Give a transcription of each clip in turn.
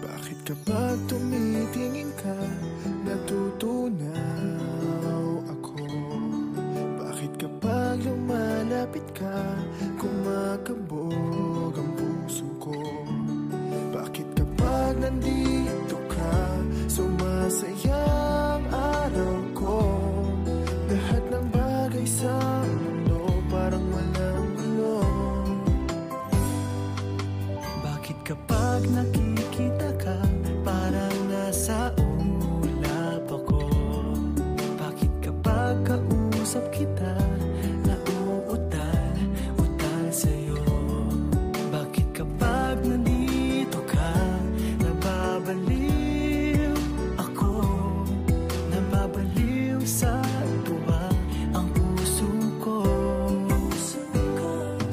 Bakit kapag tumitingin ka, natutunaw ako? Bakit kapag lumalapit ka, kumakabog ang puso ko? Bakit kapag nandito ka, sumasaya ang araw ko? Lahat ng bagay sa mundo parang walang gulo. Bakit kapag nakikita ka, parang nasa ulap ako? Bakit kapag kausap kita, nauutal-utal sa'yo? Bakit kapag nandito ka, nababaliw ako? Nababaliw sa tuwa ang puso ko.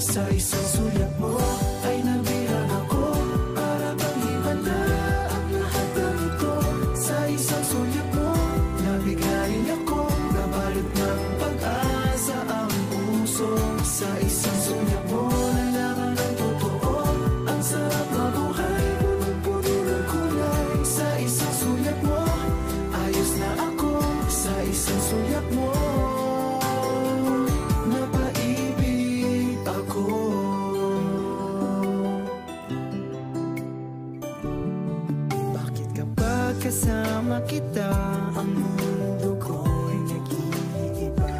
Sa isang sulyap mo ay nabihag ako, para bang himanda ang lahat ng ito. Sa isang sulyap mo, nabigayin ako, nabalot ng pag-asa ang puso. Sa isang sulyap mo, nalaman ng totoo, ang sarap na buhay, punong-puno ng kulay. Sa isang sulyap mo, ayos na ako. Sa isang sulyap mo, napaibig ako. Bakit kapag kasama kita, ang mundo ko'y nag-iiba?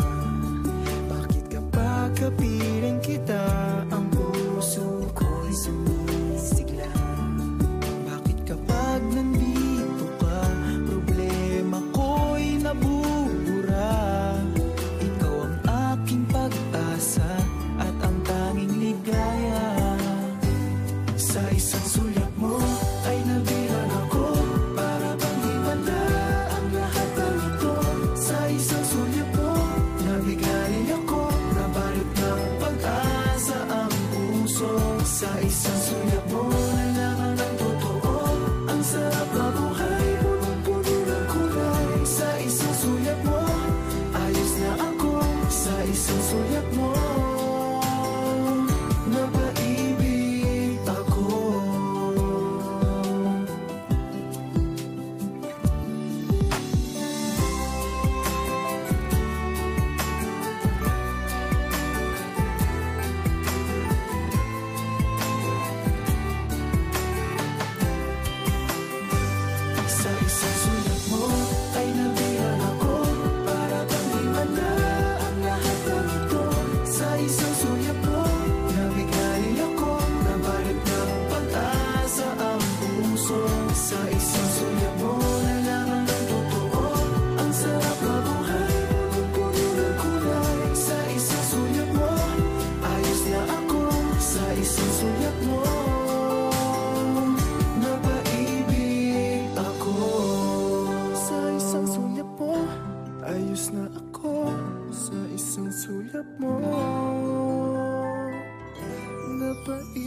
Bakit kapag kapiling kita, ang puso ko'y sumisigla? Bakit kapag nandito ka, problema ko'y nabubura? Ikaw ang aking pag-asa at ang tanging ligaya. Sa isang sulyap mo ay nabihag ako, para bang himanda ang lahat ng ito. Sa isang sulyap mo, nabigayin ako, nabalot ng pag-asa ang puso. Sa isang sulyap mo, nalaman ng totoo, ang sarap na buhay, punong-puno ng kulay. Sa isang sulyap mo, ayos na ako. Sa isang sulyap mo, napaibig ako. Sa isang sulyap mo ay nabihag ako, para bang himanda ang lahat ng ito. Sa isang sulyap mo, nabigayin ako, nabalot ng pag-asa ang puso. Sa isang sulyap mo, nalaman ng totoo, ang sarap na buhay, punong-puno ng kulay. Sa isang sulyap mo, ayos na ako. Sa isang sulyap mo, napaibig ako. Sa isang sulyap mo, ayos na ako. Sa isang sulyap mo, napaibig